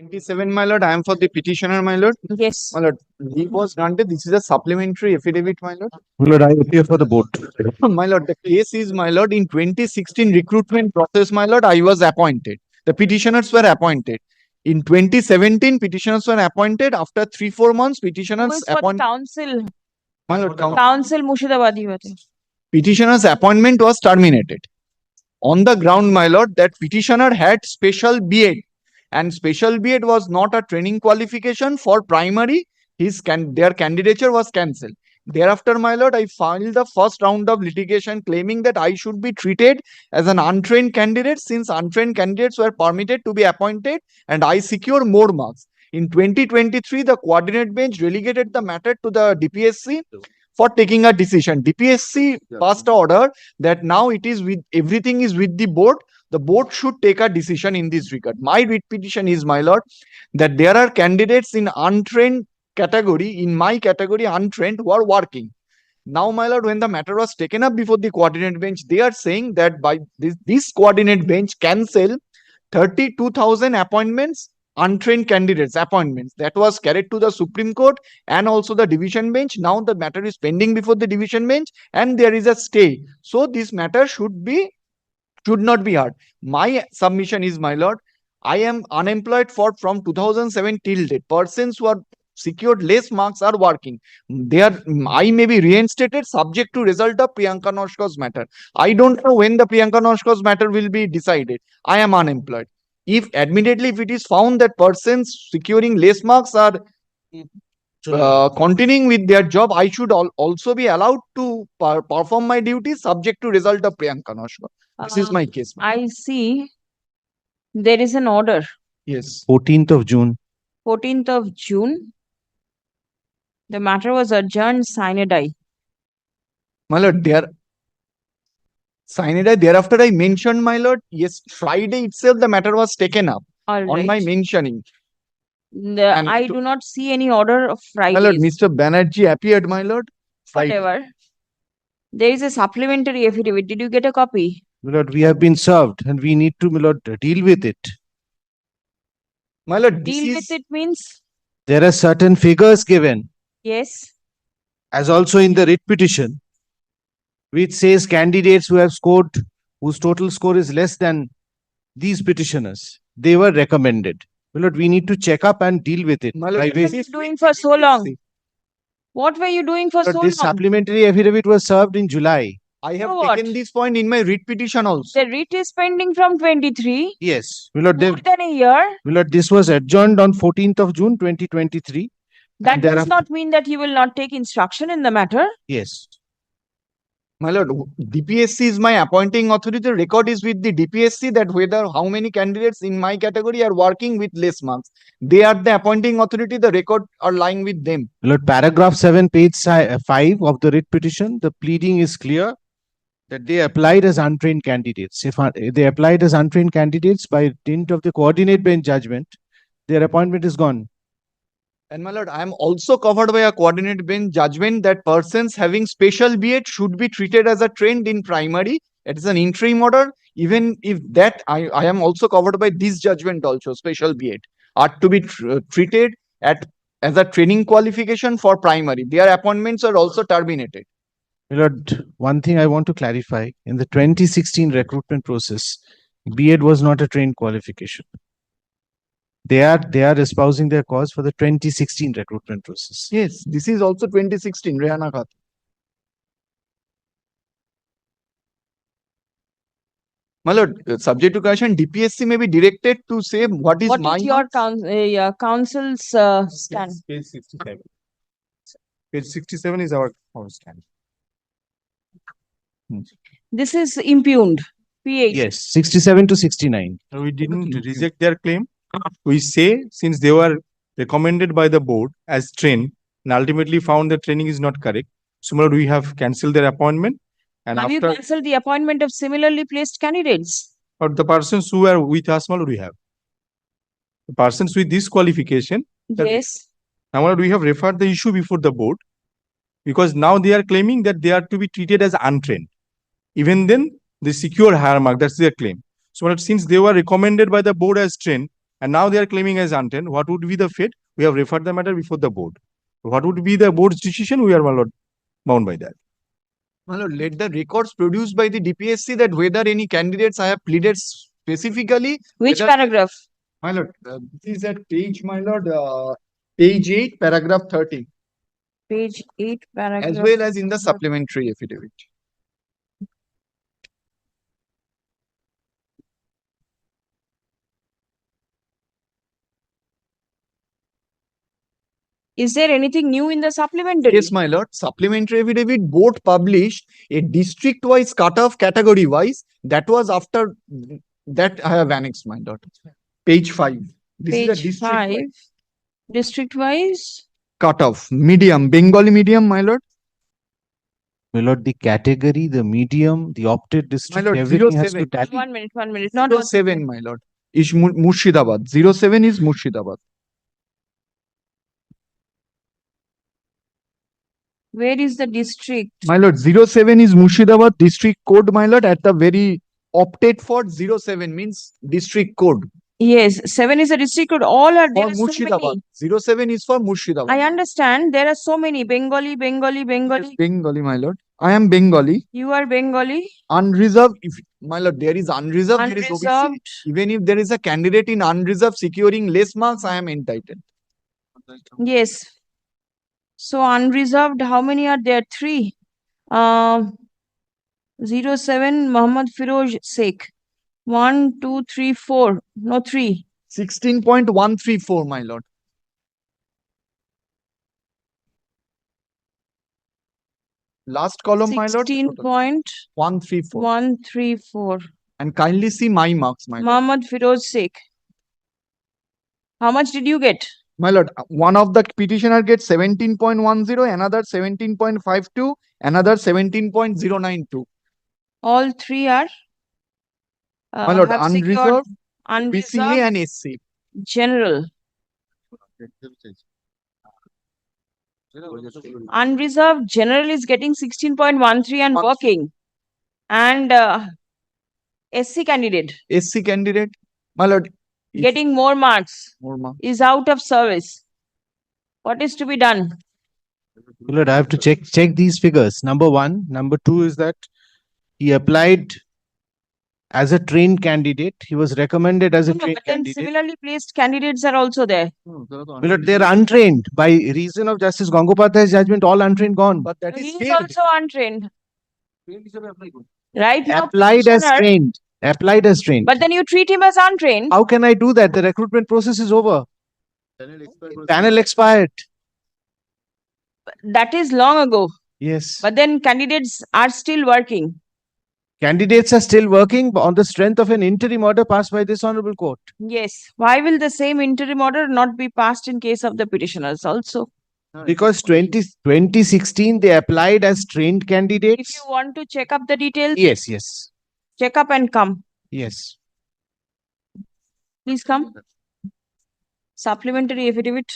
27, my lord. I am for the petitioner, my lord. Yes. My lord, leave was granted. This is a supplementary affidavit, my lord. My lord, I appear for the board. My lord, the case is, my lord, in 2016 recruitment process, my lord, I was appointed. The petitioners were appointed. In 2017, petitioners were appointed. After 3-4 months, Who petitioners is for the appointed. council? My lord, Council Murshidabadi wate. petitioner's appointment was terminated. On the ground, my lord, that petitioner had special B.Ed, and special B.Ed was not a training qualification for primary. Their candidature was cancelled. Thereafter, my lord, I filed the first round of litigation claiming that I should be treated as an untrained candidate since untrained candidates were permitted to be appointed and I secure more marks. In 2023, the coordinate bench relegated the matter to the DPSC for taking a decision. DPSC passed an order that now it is with everything is with the board. The board should take a decision in this regard. My writ petition is, my lord, that there are candidates in untrained category, in my category untrained, who are working. Now, my lord, when the matter was taken up before the coordinate bench, they are saying that by this coordinate bench cancel 32,000 appointments, untrained candidates appointments, that was carried to the Supreme Court and also the division bench. Now the matter is pending before the division bench and there is a stay. So this matter should not be heard. My submission is, my lord, I am unemployed from 2007 till date. Persons who are secured less marks are working. I may be reinstated subject to result of Priyanka Noshko's matter. I don't know when the Priyanka Noshko's matter will be decided. I am unemployed. If admittedly, if it is found that persons securing less marks are continuing with their job, I should also be allowed to perform my duties subject to result of Priyanka Noshko. This is my case. I see there is an order. Yes. 14th of June. 14th of June. The matter was adjourned sine die. My lord, thereafter I mentioned, my lord, yes, Friday itself the matter was taken up All on my right. mentioning. And I do not see any order of My lord, Friday. Mr. Banerjee appeared, my lord. Friday. Whatever. There is a supplementary affidavit. Did you get a copy? My lord, we have been served and we need to, my lord, deal with it. My lord, this Deal is with it means? There are certain figures given, Yes. as also in the writ petition, which says candidates who have scored, whose total score is less than these petitioners, they were recommended. My lord, we need to check up and deal with it. My lord, By What way- were you doing for so long? What were you doing for Lord, so this long? supplementary affidavit was served in July. I have So what? taken this point in my writ petition also. The writ is pending from 23. Yes. My lord, More than a year. my lord, this was adjourned on 14th of June 2023. That And does thereafter- not mean that you will not take instruction in the matter. Yes. My lord, DPSC is my appointing authority. The record is with the DPSC that whether how many candidates in my category are working with less marks. They are the appointing authority. The record are lying with them. My lord, paragraph 7, page 5 of the writ petition, the pleading is clear that they applied as untrained candidates. If they applied as untrained candidates by dint of the coordinate bench judgment, their appointment is gone. And my lord, I am also covered by a coordinate bench judgment that persons having special B.Ed should be treated as a trained in primary. It is an interim order. Even if that, I am also covered by this judgment also, special B.Ed are to be treated as a training qualification for primary. Their appointments are also terminated. My lord, one thing I want to clarify, in the 2016 recruitment process, B.Ed was not a trained qualification. They are espousing their cause for the 2016 recruitment process. Yes, this is also 2016, Rehana Khat. My lord, subject to question, DPSC may be directed to say what is What my is your marks? council's stand? Page 67. Page 67 is our stand. This is impugned. P8. Yes, 67 to 69. We didn't reject their claim. We say since they were recommended by the board as trained and ultimately found that training is not correct. So my lord, we have cancelled their appointment. And Have you after cancelled the appointment of similarly placed candidates? or the persons who are with us, my lord, we have. The persons with this qualification, that- Yes. now my lord, we have referred the issue before the board because now they are claiming that they are to be treated as untrained. Even then, they secure higher mark. That's their claim. So my lord, since they were recommended by the board as trained, and now they are claiming as untrained. What would be the fate? We have referred the matter before the board. What would be the board's decision? We are, my lord, bound by that. My lord, let the records produced by the DPSC that whether any candidates I have pleaded specifically. Which whether- paragraph? My lord, this is at page, my lord, page 8, paragraph 30, Page 8, paragraph. as well as in the supplementary affidavit. Is there anything new in the supplementary? Yes, my lord, supplementary affidavit, board published a district-wise cutoff category-wise. That was after that I have annexed, my lord. Page 5. This is a Page district 5, district-wise. cutoff, medium, Bengali medium, my lord. My lord, the category, the medium, the opted district, lord, everything has to 07. tally. 1 minute, 1 minute. Not 07, my lord, is Murshidabad. 07 is Murshidabad. Where is the district? My lord, 07 is Murshidabad district code, my lord, at the very opted for 07 means district code. Yes, 7 is a district code. All are there. For Are so Murshidabad. many. 07 is for Murshidabad. I understand. There are so many. Bengali, Bengali, Yes, Bengali. Bengali, my lord. I am Bengali. You are Bengali. Unreserved, if, my lord, there is unreserved, there is OBC. Unreserved. Even if there is a candidate in unreserved securing less marks, I am entitled. Yes. So unreserved, how many are there? 3. 07 Muhammad Firoz Sheikh. 1, 2, 3, 4. No, 3. 16.134, my lord. Last column, my lord. 134. 16.134. And kindly see my marks, my lord. Muhammad Firoz Sheikh. How much did you get? My lord, one of the petitioner gets 17.10, another 17.52, another 17.092. All 3 are My lord, have secured unreserved, BCA unreserved and SC. general. Unreserved general is getting 16.13 and working. And SC candidate SC candidate, my lord, if- getting more marks more marks. is out of service. What is to be done? My lord, I have to check these figures. Number 1. Number 2 is that he applied as a trained candidate. He was recommended as a No, trained but then candidate. similarly placed candidates are also there. My lord, they are untrained. By reason of Justice Gangopadhyay's judgment, all untrained gone. But that is He is failed. also untrained. Right now, Applied as petitioner- trained. Applied as trained. But then you treat him as untrained. How can I do that? The recruitment process is over. Panel expired. That is long ago. Yes. But then candidates are still working. Candidates are still working on the strength of an interim order passed by this honorable court. Yes. Why will the same interim order not be passed in case of the petitioners also? Because 2016 they applied as trained If candidates. you want to check up the details, Yes, yes, check up and come. yes. Please come. Supplementary affidavit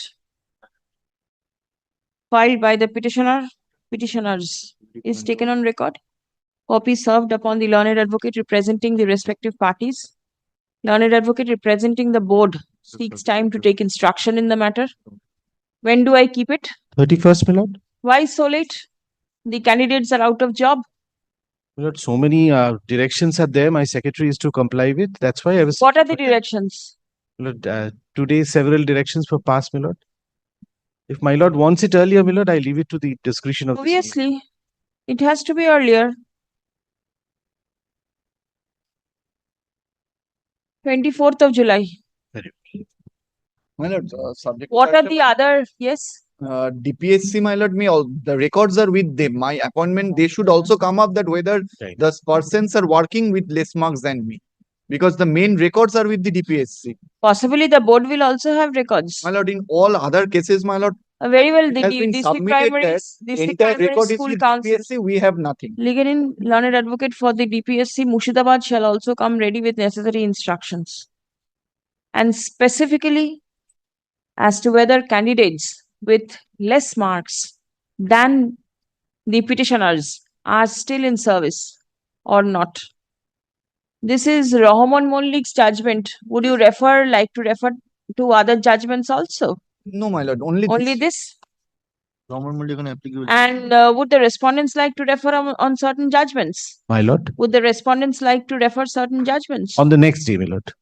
filed by the petitioners is taken on record. Copy served upon the learned advocate representing the respective parties. Learned advocate representing the board seeks time to take instruction in the matter. When do I keep it? 31st, my lord. Why so late? The candidates are out of job. My lord, so many directions are there. My secretary is to comply with. That's why I was. What are the directions? My lord, today several directions were passed, my lord. If my lord wants it earlier, my lord, I leave it to the discretion of the senior. Obviously, it has to be earlier. 24th of July. My lord, subject. What are the other? Yes. DPSC, my lord, the records are with them. My appointment, they should also come up that whether Right. the persons are working with less marks than me. Because the main records are with the DPSC. Possibly the board will also have records. My lord, in all other cases, my lord, Very well, it the has been district submitted primary, that district entire primary record is school with council. DPSC, we have nothing. Legal in learned advocate for the DPSC Murshidabad shall also come ready with necessary instructions. And specifically as to whether candidates with less marks than the petitioners are still in service or not. This is Rahman Mollik's judgment. Would you like to refer to other judgments also? No, my lord, only Only this. this? And would the respondents like to refer on certain judgments? My lord, Would the respondents like to refer certain judgments? on the next day, my lord.